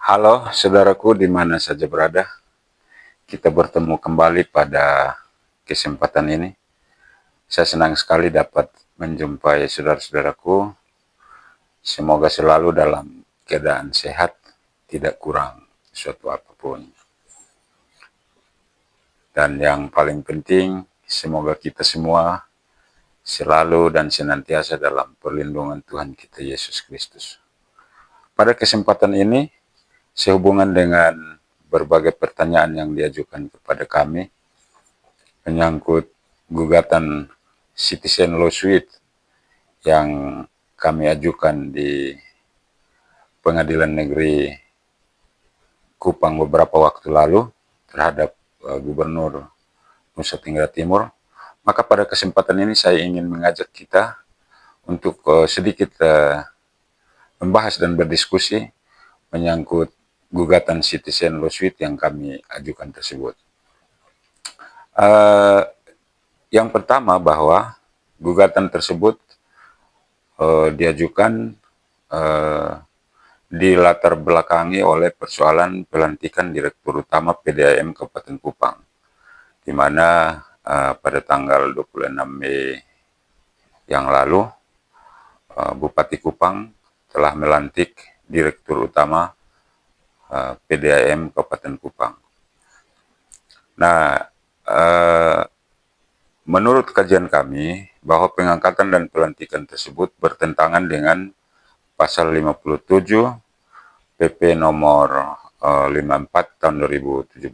Halo saudaraku di mana saja berada, kita bertemu kembali pada kesempatan ini. Saya senang sekali dapat menjumpai saudara-saudaraku. Semoga selalu dalam keadaan sehat, tidak kurang suatu apapun. Dan yang paling penting, semoga kita semua selalu dan senantiasa dalam perlindungan Tuhan kita Yesus Kristus. Pada kesempatan ini, sehubungan dengan berbagai pertanyaan yang diajukan kepada kami menyangkut gugatan citizen lawsuit yang kami ajukan di Pengadilan Negeri Kupang beberapa waktu lalu terhadap Gubernur Nusa Tenggara Timur. Maka pada kesempatan ini saya ingin mengajak kita untuk sedikit membahas dan berdiskusi menyangkut gugatan citizen lawsuit yang kami ajukan tersebut. Yang pertama bahwa gugatan tersebut diajukan dilatar belakangi oleh persoalan pelantikan Direktur Utama PDAM Kabupaten Kupang, di mana pada tanggal 26 Mei yang lalu Bupati Kupang telah melantik Direktur Utama PDAM Kabupaten Kupang. Nah, menurut kajian kami bahwa pengangkatan dan pelantikan tersebut bertentangan dengan pasal 57 PP nomor 54 tahun 2017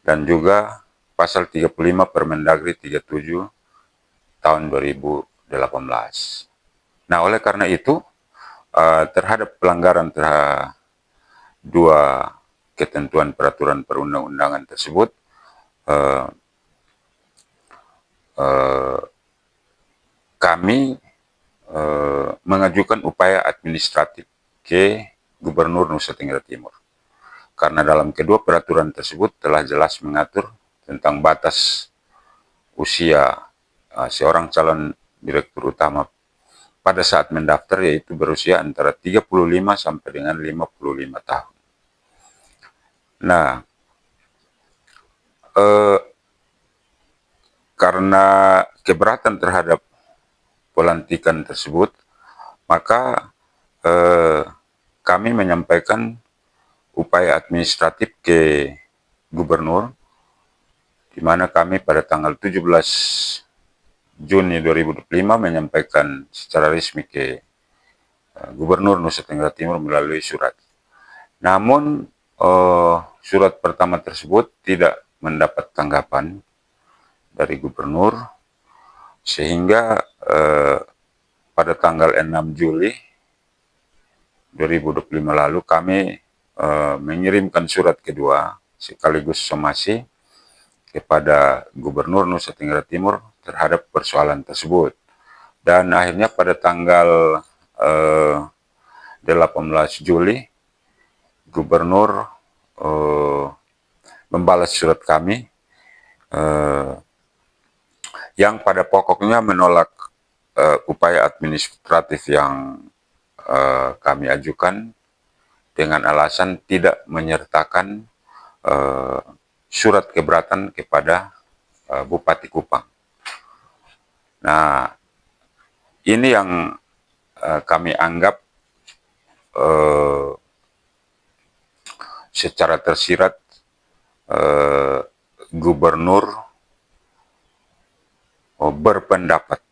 dan juga pasal 35 Permendagri 37 tahun 2018. Nah, oleh karena itu terhadap pelanggaran terhadap dua ketentuan peraturan perundang-undangan tersebut, kami mengajukan upaya administratif ke Gubernur Nusa Tenggara Timur. Karena dalam kedua peraturan tersebut telah jelas mengatur tentang batas usia seorang calon direktur utama pada saat mendaftar, yaitu berusia antara 35 sampai dengan 55 tahun. Nah, karena keberatan terhadap pelantikan tersebut, maka kami menyampaikan upaya administratif ke Gubernur, di mana kami pada tanggal 17 Juni 2025 menyampaikan secara resmi ke Gubernur Nusa Tenggara Timur melalui surat. Namun surat pertama tersebut tidak mendapat tanggapan dari Gubernur, sehingga pada tanggal 6 Juli 2025 lalu kami mengirimkan surat kedua sekaligus somasi kepada Gubernur Nusa Tenggara Timur terhadap persoalan tersebut. Dan akhirnya pada tanggal 18 Juli Gubernur membalas surat kami yang pada pokoknya menolak upaya administratif yang kami ajukan dengan alasan tidak menyertakan surat keberatan kepada Bupati Kupang. Nah, ini yang kami anggap secara tersirat Gubernur berpendapat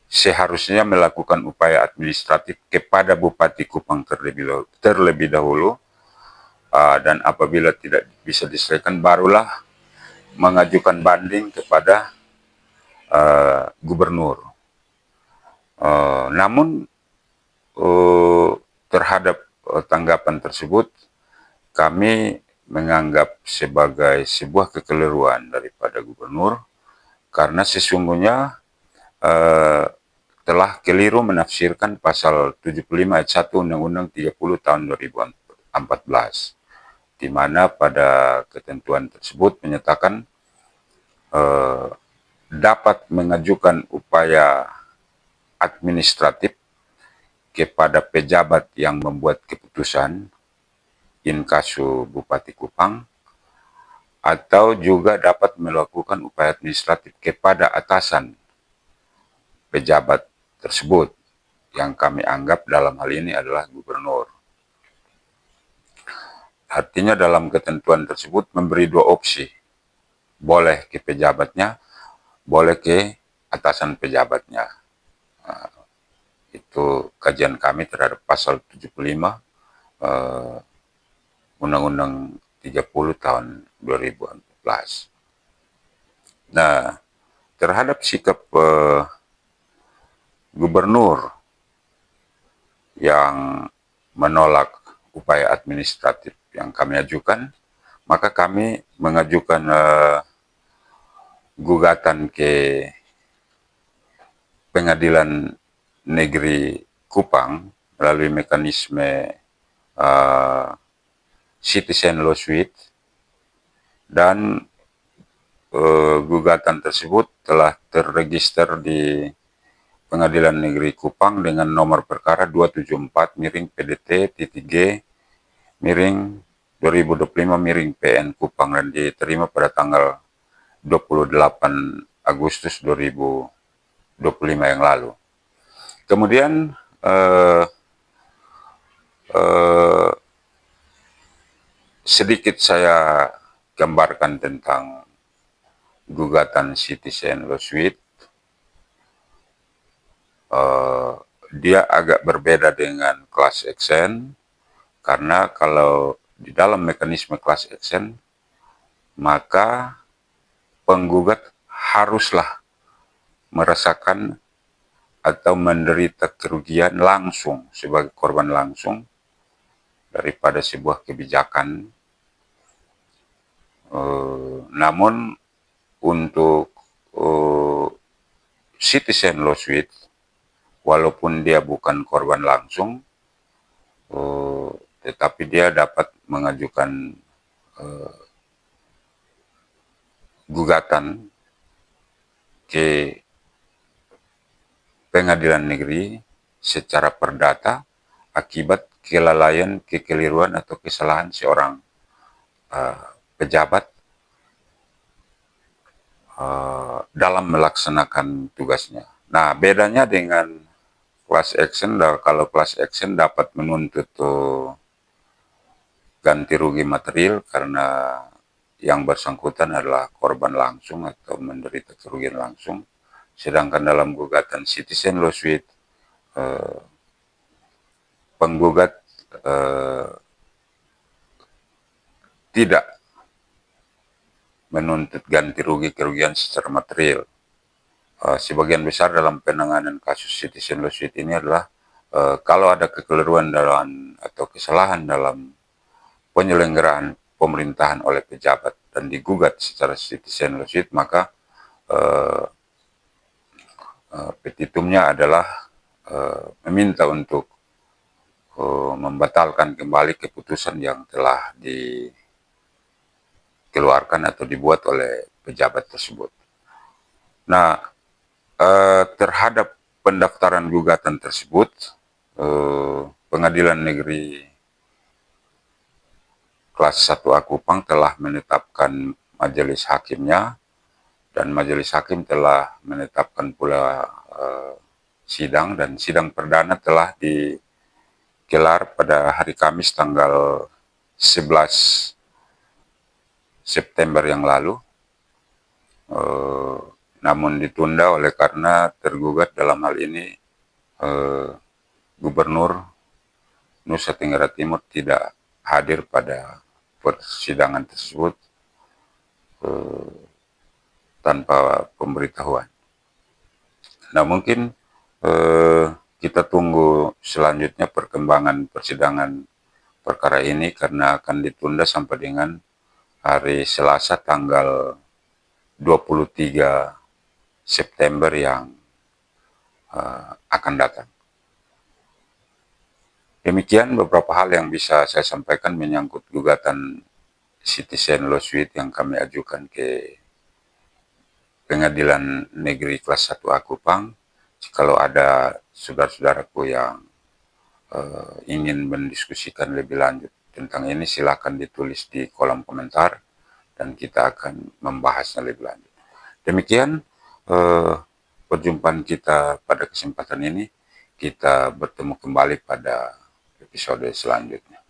seharusnya melakukan upaya administratif kepada Bupati Kupang terlebih dahulu, dan apabila tidak bisa diselesaikan barulah mengajukan banding kepada Gubernur. Namun terhadap tanggapan tersebut kami menganggap sebagai sebuah kekeliruan daripada Gubernur, karena sesungguhnya telah keliru menafsirkan pasal 75 ayat 1 Undang-Undang 30 tahun 2014, di mana pada ketentuan tersebut menyatakan dapat mengajukan upaya administratif kepada pejabat yang membuat keputusan inkasu Bupati Kupang, atau juga dapat melakukan upaya administratif kepada atasan pejabat tersebut, yang kami anggap dalam hal ini adalah gubernur. Artinya dalam ketentuan tersebut memberi dua opsi, boleh ke pejabatnya, boleh ke atasan pejabatnya. Itu kajian kami terhadap pasal 75 Undang-Undang 30 tahun 2014. Nah, terhadap sikap gubernur yang menolak upaya administratif yang kami ajukan, maka kami mengajukan gugatan ke Pengadilan Negeri Kupang melalui mekanisme citizen lawsuit, dan gugatan tersebut telah terregister di Pengadilan Negeri Kupang dengan nomor perkara 274-PD-2025-PN Kupang, dan diterima pada tanggal 28 Agustus 2025 yang lalu. Kemudian sedikit saya gambarkan tentang gugatan citizen lawsuit. Dia agak berbeda dengan class action, karena kalau di dalam mekanisme class action, maka penggugat haruslah merasakan atau menderita kerugian langsung sebagai korban langsung daripada sebuah kebijakan. Namun untuk citizen lawsuit, walaupun dia bukan korban langsung, tetapi dia dapat mengajukan gugatan ke Pengadilan Negeri secara perdata akibat kelalaian, kekeliruan, atau kesalahan seorang pejabat dalam melaksanakan tugasnya. Nah, bedanya dengan class action, kalau class action dapat menuntut ganti rugi material karena yang bersangkutan adalah korban langsung atau menderita kerugian langsung. Sedangkan dalam gugatan citizen lawsuit, penggugat tidak menuntut ganti rugi kerugian secara material. Sebagian besar dalam penanganan kasus citizen lawsuit ini adalah kalau ada kekeliruan dalam atau kesalahan dalam penyelenggaraan pemerintahan oleh pejabat dan digugat secara citizen lawsuit, maka petitumnya adalah meminta untuk membatalkan kembali keputusan yang telah dikeluarkan atau dibuat oleh pejabat tersebut. Nah, terhadap pendaftaran gugatan tersebut, Pengadilan Negeri Kelas 1A Kupang telah menetapkan majelis hakimnya, dan majelis hakim telah menetapkan pula sidang, dan sidang perdana telah digelar pada hari Kamis tanggal 11 September yang lalu, namun ditunda oleh karena tergugat dalam hal ini Gubernur Nusa Tenggara Timur tidak hadir pada persidangan tersebut tanpa pemberitahuan. Nah, mungkin kita tunggu selanjutnya perkembangan persidangan perkara ini, karena akan ditunda sampai dengan hari Selasa tanggal 23 September yang akan datang. Demikian beberapa hal yang bisa saya sampaikan menyangkut gugatan citizen lawsuit yang kami ajukan ke Pengadilan Negeri Kelas 1A Kupang. Kalau ada saudara-saudaraku yang ingin mendiskusikan lebih lanjut tentang ini silakan ditulis di kolom komentar dan kita akan membahasnya lebih lanjut. Demikian perjumpaan kita pada kesempatan ini. Kita bertemu kembali pada episode selanjutnya.